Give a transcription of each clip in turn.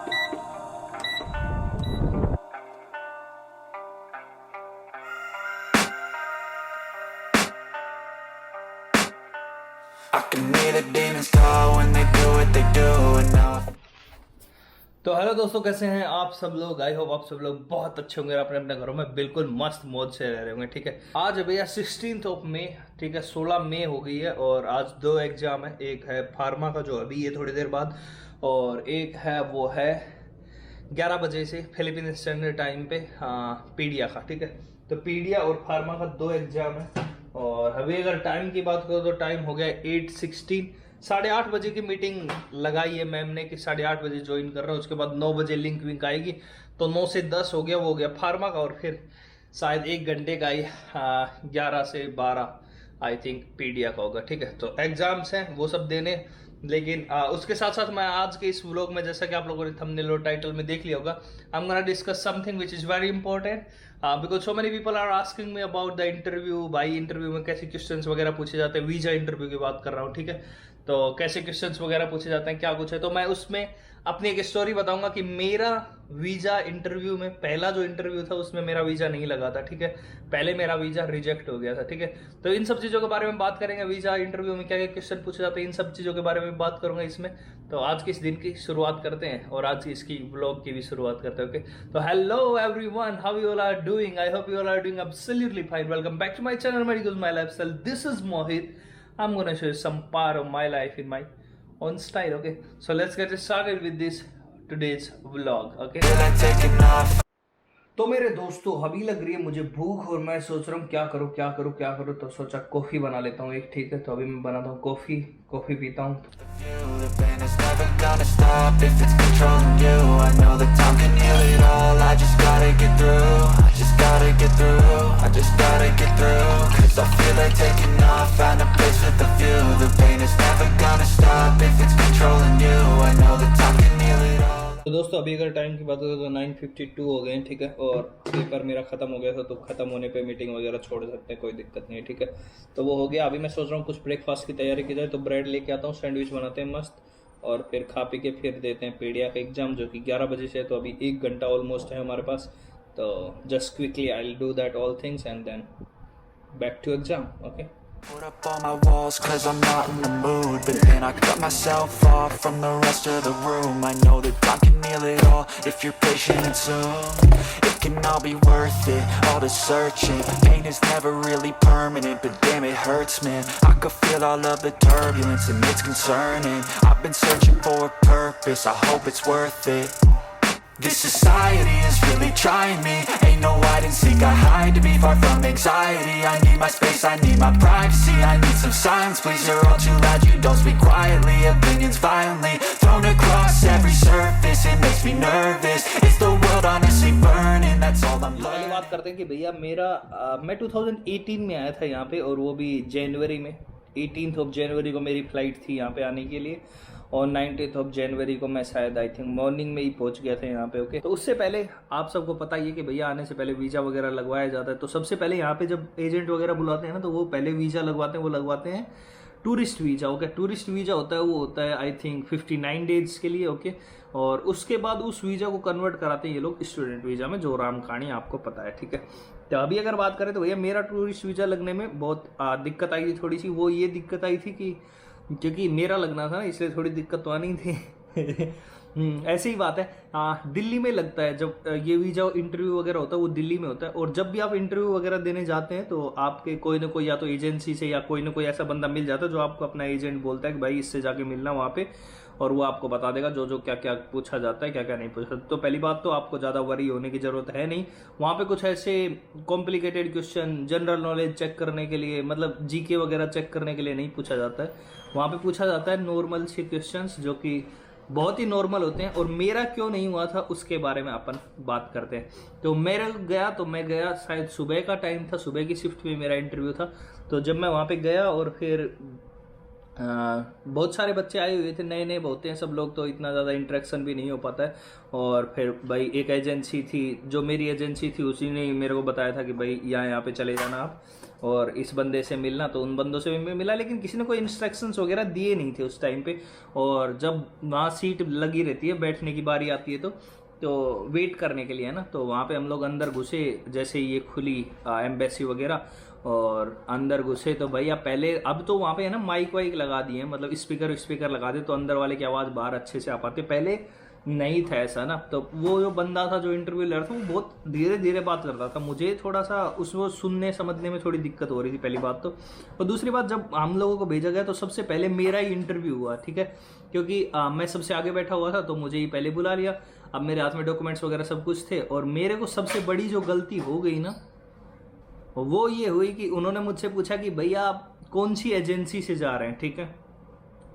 I can hear the demons call when they do what they do and now तो hello दोस्तों, कैसे हैं आप सब लोग। आई होप आप सब लोग बहुत अच्छे होंगे, अपने अपने घरों में बिल्कुल मस्त मौज से रह रहे होंगे। ठीक है, आज है भैया 16 मई। ठीक है, 16 मई हो गई है और आज दो एग्जाम है। एक है फार्मा का जो अभी है थोड़ी देर बाद, और एक है वो है 11 बजे से फिलीपीन स्टैंडर्ड टाइम पे पीडिया का। ठीक है, तो पीडिया और फार्मा का दो एग्जाम है। और अभी अगर टाइम की बात करो तो टाइम हो गया 8:16। 8:30 बजे की मीटिंग लगाई है मैम ने कि 8:30 बजे ज्वाइन कर रहे हैं। उसके बाद 9 बजे लिंक विंक आएगी, तो 9 से 10 हो गया, वो हो गया फार्मा का। और फिर शायद 1 घंटे का ही 11 से 12 आई थिंक पीडिया का होगा। ठीक है, तो एग्जाम्स हैं वो सब देने। लेकिन उसके साथ साथ मैं आज के इस व्लॉग में, जैसा कि आप लोगों ने थंबनेल और टाइटल में देख लिया होगा, I am gonna discuss something which is very important because so many people are asking me about the interview. भाई इंटरव्यू में कैसे क्वेश्चंस वगैरह पूछे जाते हैं, वीजा इंटरव्यू की बात कर रहा हूँ। ठीक है, तो कैसे क्वेश्चंस वगैरह पूछे जाते हैं, क्या कुछ है। तो मैं उसमें अपनी एक स्टोरी बताऊंगा कि मेरा वीजा इंटरव्यू में, पहला जो इंटरव्यू था उसमें मेरा वीजा नहीं लगा था। ठीक है, पहले मेरा वीजा रिजेक्ट हो गया था। ठीक है, तो इन सब चीजों के बारे में बात करेंगे। वीजा इंटरव्यू में क्या क्या क्वेश्चन पूछे जाते हैं, इन सब चीजों के बारे में बात करूंगा इसमें। तो आज के इस दिन की शुरुआत करते हैं और आज इसकी व्लॉग की भी शुरुआत करते हैं। ओके, तो hello everyone, how you all are doing. I hope you all are doing absolutely fine. Welcome back to my channel medical my lifestyle. This is Mohit. I'm gonna show you some part of my life in my own style. Okay, so let's get started with this today's vlog. Okay, taking off. तो मेरे दोस्तों अभी लग रही है मुझे भूख और मैं सोच रहा हूँ क्या करूँ क्या करूँ क्या करूँ। तो सोचा कॉफी बना लेता हूँ एक। ठीक है, तो अभी मैं बनाता हूँ कॉफी पीता हूँ। The pain is never gonna stop if it's controlling you. I know that time can heal it all. I just gotta get through. I just gotta get through. I just gotta get through. 'Cause I feel like taking off. Find a place with a view. The pain is never gonna stop if it's controlling you. I know that time can heal it all. तो दोस्तों अभी अगर time की बात करें तो 9:52 हो गए हैं। ठीक है, और पेपर मेरा खत्म हो गया था, तो खत्म होने पे मीटिंग वगैरह छोड़ सकते हैं, कोई दिक्कत नहीं है। ठीक है, तो वो हो गया। अभी मैं सोच रहा हूँ कुछ ब्रेकफास्ट की तैयारी की जाए, तो ब्रेड लेके आता हूँ, सैंडविच बनाते हैं मस्त, और फिर खा पी के फिर देते हैं पीडिया का एग्जाम जो कि 11 बजे से है। तो अभी 1 घंटा ऑलमोस्ट है हमारे पास। तो just quickly I will do that all things and then back to exam. Okay, Put up all my walls 'cause I'm not in the mood. But then I cut myself off from the rest of the room. I know that time can heal it all if you're patient and soon. It can all be worth it, all the searching. Pain is never really permanent, but damn it hurts, man. I could feel all of the turbulence and it's concerning. I've been searching for a purpose, I hope it's worth it. This society is really trying me. Ain't no hide and seek, I hide to be far from anxiety. I need my space, I need my privacy. I need some silence, please, you're all too loud. You don't speak quietly, opinions violently thrown across every surface. It makes me nervous. Is the world honestly burning? That's all I'm पहली learning. बात करते हैं कि भैया मेरा मैं 2018 में आया था यहाँ पे, और वो भी जनवरी में। 18 जनवरी को मेरी फ्लाइट थी यहाँ पे आने के लिए, और 19 जनवरी को मैं शायद आई थिंक मॉर्निंग में ही पहुंच गया था यहाँ पे। ओके, तो उससे पहले आप सबको पता ही है कि भैया आने से पहले वीज़ा वगैरह लगवाया जाता है। तो सबसे पहले यहाँ पे जब एजेंट वगैरह बुलाते हैं ना, तो वो पहले वीज़ा लगवाते हैं, वो लगवाते हैं tourist visa. Okay, tourist visa होता है, वो होता है आई थिंक 59 डेज के लिए। ओके, और उसके बाद उस वीज़ा को कन्वर्ट कराते हैं ये लोग स्टूडेंट वीज़ा में, जो राम कहानी आपको पता है। ठीक है, तो अभी अगर बात करें तो भैया मेरा टूरिस्ट वीज़ा लगने में बहुत दिक्कत आई थी थोड़ी सी। वो ये दिक्कत आई थी कि क्योंकि मेरा लगना था ना, इसलिए थोड़ी दिक्कत तो आनी थी। ऐसी ही बात है। दिल्ली में लगता है जब ये वीज़ा इंटरव्यू वगैरह होता है, वो दिल्ली में होता है। और जब भी आप इंटरव्यू वगैरह देने जाते हैं तो आपके कोई ना कोई या तो एजेंसी से या कोई ना कोई ऐसा बंदा मिल जाता है जो आपको अपना एजेंट बोलता है कि भाई इससे जाके मिलना वहाँ पे, और वो आपको बता देगा जो जो क्या क्या पूछा जाता है, क्या क्या नहीं पूछा। तो पहली बात तो आपको ज़्यादा वरी होने की ज़रूरत है नहीं। वहाँ पे कुछ ऐसे complicated question, general knowledge check करने के लिए, मतलब जीके वगैरह चेक करने के लिए नहीं पूछा जाता है। वहाँ पे पूछा जाता है नॉर्मल से क्वेश्चंस जो कि बहुत ही नॉर्मल होते हैं। और मेरा क्यों नहीं हुआ था उसके बारे में अपन बात करते हैं। तो मेरा गया, तो मैं गया शायद सुबह का टाइम था, सुबह की शिफ्ट में मेरा इंटरव्यू था। तो जब मैं वहाँ पे गया और फिर बहुत सारे बच्चे आए हुए थे, नए नए बहुत हैं सब लोग, तो इतना ज़्यादा इंटरेक्शन भी नहीं हो पाता है। और फिर भाई एक एजेंसी थी, जो मेरी एजेंसी थी, उसी ने मेरे को बताया था कि भाई यहाँ पे चले जाना आप। और इस बंदे से मिलना, तो उन बंदों से भी मिला, लेकिन किसी ने कोई इंस्ट्रक्शंस वगैरह दिए नहीं थे उस टाइम पे। और जब वहाँ सीट लगी रहती है, बैठने की बारी आती है तो वेट करने के लिए है ना, तो वहाँ पे हम लोग अंदर घुसे जैसे ये खुली एम्बेसी वगैरह, और अंदर घुसे तो भैया पहले, अब तो वहाँ पे है ना माइक वाइक लगा दिए हैं, मतलब स्पीकर लगा दे तो अंदर वाले की आवाज़ बाहर अच्छे से आ पाती है, पहले नहीं था ऐसा ना। तो वो जो बंदा था जो इंटरव्यू ले रहा था वो बहुत धीरे धीरे बात कर रहा था, मुझे थोड़ा सा उसको सुनने समझने में थोड़ी दिक्कत हो रही थी, पहली बात तो। और दूसरी बात, जब हम लोगों को भेजा गया तो सबसे पहले मेरा ही इंटरव्यू हुआ, ठीक है, क्योंकि मैं सबसे आगे बैठा हुआ था तो मुझे ही पहले बुला लिया। अब मेरे हाथ में डॉक्यूमेंट्स वगैरह सब कुछ थे, और मेरे को सबसे बड़ी जो गलती हो गई ना वो ये हुई कि उन्होंने मुझसे पूछा कि भैया आप कौन सी एजेंसी से जा रहे हैं, ठीक है,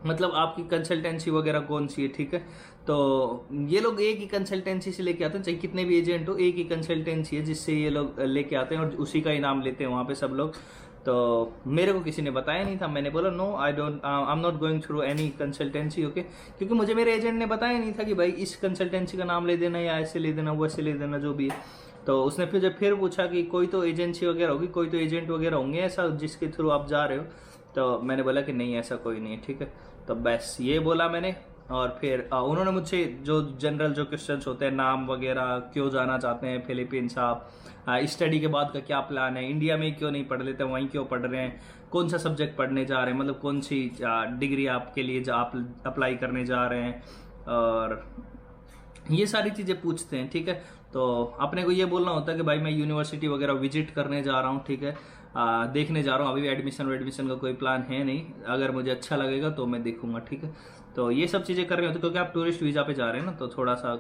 मतलब आपकी कंसल्टेंसी वगैरह कौन सी है, ठीक है। तो ये लोग एक ही कंसल्टेंसी से लेके आते हैं, चाहे कितने भी एजेंट हो, एक ही कंसल्टेंसी है जिससे ये लोग लेके आते हैं और उसी का इनाम लेते हैं वहाँ पे सब लोग। तो मेरे को किसी ने बताया नहीं था, मैंने बोला no I am not going through any consultancy, okay, क्योंकि मुझे मेरे एजेंट ने बताया नहीं था कि भाई इस कंसल्टेंसी का नाम ले देना या ऐसे ले देना वैसे ले देना जो भी है। तो उसने फिर पूछा कि कोई तो एजेंसी वगैरह होगी, कोई तो एजेंट वगैरह होंगे ऐसा जिसके थ्रू आप जा रहे हो। तो मैंने बोला कि नहीं ऐसा कोई नहीं है, ठीक है। तो बस ये बोला मैंने, और फिर उन्होंने मुझसे जो जनरल जो क्वेश्चंस होते हैं, नाम वगैरह, क्यों जाना चाहते हैं फिलीपींस आप, स्टडी के बाद का क्या प्लान है, इंडिया में क्यों नहीं पढ़ लेते, वहीं क्यों पढ़ रहे हैं, कौन सा सब्जेक्ट पढ़ने जा रहे हैं, मतलब कौन सी डिग्री आपके लिए आप अप्लाई करने जा रहे हैं, और ये सारी चीज़ें पूछते हैं, ठीक है। तो अपने को ये बोलना होता है कि भाई मैं यूनिवर्सिटी वगैरह विजिट करने जा रहा हूँ, ठीक है, देखने जा रहा हूँ, अभी एडमिशन का कोई प्लान है नहीं, अगर मुझे अच्छा लगेगा तो मैं देखूंगा, ठीक है। तो ये सब चीज़ें करनी होती है, क्योंकि आप टूरिस्ट वीज़ा पे जा रहे हैं ना, तो थोड़ा सा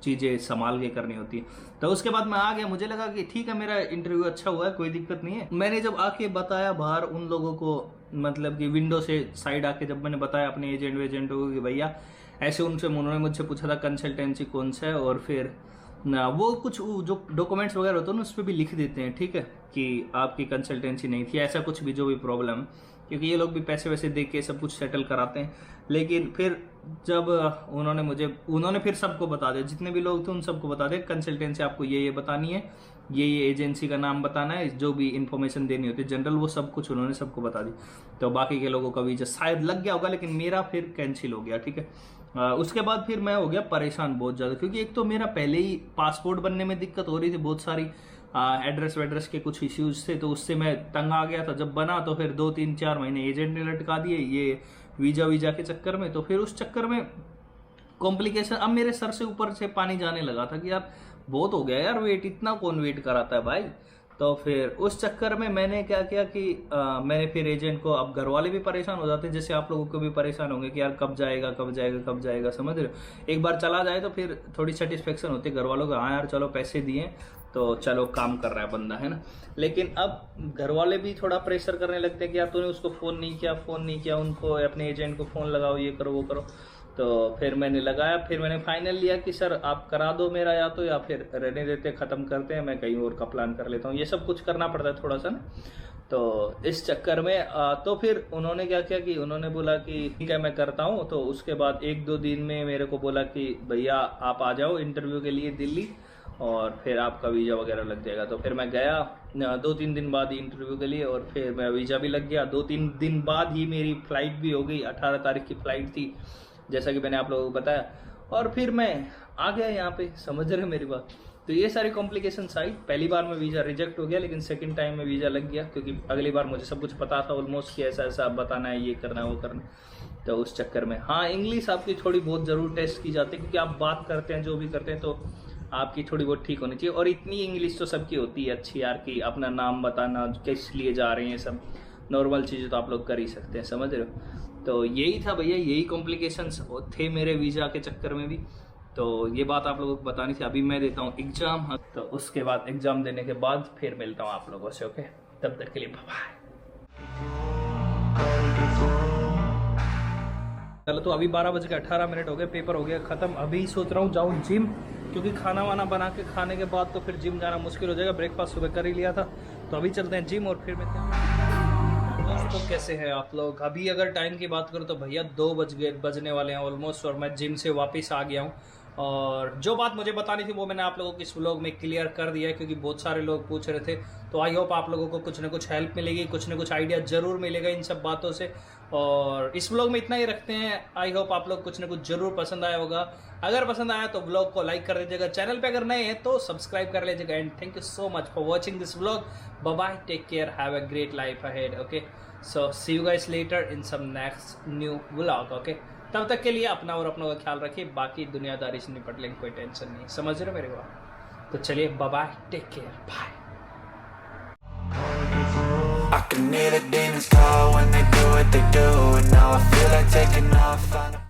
चीज़ें संभाल के करनी होती है। तो उसके बाद मैं आ गया, मुझे लगा कि ठीक है मेरा इंटरव्यू अच्छा हुआ है, कोई दिक्कत नहीं है। मैंने जब आके बताया बाहर उन लोगों को, मतलब कि विंडो से साइड आके जब मैंने बताया अपने एजेंट को कि भैया ऐसे, उन्होंने मुझसे पूछा था कंसल्टेंसी कौन सा है, और फिर ना वो कुछ जो डॉक्यूमेंट्स वगैरह होते हैं ना उस पर भी लिख देते हैं, ठीक है, कि आपकी कंसल्टेंसी नहीं थी, ऐसा कुछ भी जो भी प्रॉब्लम है, क्योंकि ये लोग भी पैसे वैसे दे के सब कुछ सेटल कराते हैं। लेकिन फिर जब उन्होंने फिर सबको बता दिया, जितने भी लोग थे उन सबको बता दिया कंसल्टेंसी आपको ये बतानी है, ये एजेंसी का नाम बताना है, जो भी इन्फॉर्मेशन देनी होती है जनरल, वो सब कुछ उन्होंने सबको बता दी। तो बाकी के लोगों का वीजा शायद लग गया होगा, लेकिन मेरा फिर कैंसिल हो गया, ठीक है। उसके बाद फिर मैं हो गया परेशान बहुत ज़्यादा, क्योंकि एक तो मेरा पहले ही पासपोर्ट बनने में दिक्कत हो रही थी, बहुत सारी एड्रेस वेड्रेस के कुछ इश्यूज थे, तो उससे मैं तंग आ गया था। जब बना तो फिर 2-3-4 महीने एजेंट ने लटका दिए ये वीजा के चक्कर में। तो फिर उस चक्कर में कॉम्प्लिकेशन, अब मेरे सर से ऊपर से पानी जाने लगा था कि यार बहुत हो गया यार वेट, इतना कौन वेट कराता है भाई। तो फिर उस चक्कर में मैंने क्या किया कि मैंने फिर एजेंट को, अब घर वाले भी परेशान हो जाते हैं, जैसे आप लोगों को भी परेशान होंगे कि यार कब जाएगा, समझ रहे हो। एक बार चला जाए तो फिर थोड़ी सेटिस्फेक्शन होती है घर वालों को, हाँ यार चलो पैसे दिए तो चलो काम कर रहा है बंदा, है ना। लेकिन अब घर वाले भी थोड़ा प्रेशर करने लगते हैं कि यार तूने उसको फ़ोन नहीं किया, उनको अपने एजेंट को फ़ोन लगाओ, ये करो वो करो। तो फिर मैंने लगाया, फिर मैंने फाइनल लिया कि सर आप करा दो मेरा, या फिर रहने देते, ख़त्म करते हैं, मैं कहीं और का प्लान कर लेता हूँ। ये सब कुछ करना पड़ता है थोड़ा सा ना। तो इस चक्कर में तो फिर उन्होंने क्या किया कि उन्होंने बोला कि ठीक है मैं करता हूँ। तो उसके बाद 1-2 दिन में मेरे को बोला कि भैया आप आ जाओ इंटरव्यू के लिए दिल्ली, और फिर आपका वीज़ा वगैरह लग जाएगा। तो फिर मैं गया 2-3 दिन बाद ही इंटरव्यू के लिए, और फिर मेरा वीज़ा भी लग गया। 2-3 दिन बाद ही मेरी फ़्लाइट भी हो गई, 18 तारीख की फ़्लाइट थी जैसा कि मैंने आप लोगों को बताया, और फिर मैं आ गया यहाँ पे, समझ रहे हो मेरी बात। तो ये सारी कॉम्प्लिकेशंस आई। पहली बार में वीज़ा रिजेक्ट हो गया, लेकिन सेकंड टाइम में वीज़ा लग गया, क्योंकि अगली बार मुझे सब कुछ पता था ऑलमोस्ट कि ऐसा ऐसा बताना है, ये करना है वो करना। तो उस चक्कर में हाँ, इंग्लिश आपकी थोड़ी बहुत ज़रूर टेस्ट की जाती है, क्योंकि आप बात करते हैं जो भी करते हैं, तो आपकी थोड़ी बहुत ठीक होनी चाहिए। और इतनी इंग्लिश तो सबकी होती है अच्छी यार, कि अपना नाम बताना, किस लिए जा रहे हैं, सब नॉर्मल चीज़ें तो आप लोग कर ही सकते हैं, समझ रहे हो। तो यही था भैया, यही कॉम्प्लिकेशंस थे मेरे वीज़ा के चक्कर में भी। तो ये बात आप लोगों को बतानी थी। अभी मैं देता हूँ एग्ज़ाम, तो उसके बाद एग्ज़ाम देने के बाद फिर मिलता हूँ आप लोगों से, ओके। तब तक के लिए बाय बाय। चलो, तो अभी 12:18 हो गए, पेपर हो गया ख़त्म। अभी सोच रहा हूँ जाऊँ जिम, क्योंकि खाना वाना बना के खाने के बाद तो फिर जिम जाना मुश्किल हो जाएगा। ब्रेकफास्ट सुबह कर ही लिया था, तो अभी चलते हैं जिम और फिर मिलते हैं। दोस्तों कैसे हैं आप लोग? अभी अगर टाइम की बात करूं तो भैया 2 बजने वाले हैं ऑलमोस्ट, और मैं जिम से वापस आ गया हूं। और जो बात मुझे बतानी थी वो मैंने आप लोगों को इस व्लॉग में क्लियर कर दिया है, क्योंकि बहुत सारे लोग पूछ रहे थे। तो आई होप आप लोगों को कुछ ना कुछ हेल्प मिलेगी, कुछ ना कुछ आइडिया ज़रूर मिलेगा इन सब बातों से। और इस व्लॉग में इतना ही रखते हैं। आई होप आप लोग कुछ ना कुछ ज़रूर पसंद आया होगा। अगर पसंद आया तो व्लॉग को लाइक कर दीजिएगा, चैनल पे अगर नए हैं तो सब्सक्राइब कर लीजिएगा। And thank you so much for watching this vlog. Bye bye, take care, have a great life ahead. Okay, so see you guys later in some next new vlog. Okay, तब तक के लिए अपना और अपनों का ख्याल रखिए, बाकी दुनियादारी से निपट लेंगे, कोई टेंशन नहीं। समझ रहे हो मेरे को? तो चलिए, bye bye, take care, bye. I can hear the demons call when they do what they do, and now I feel like taking off.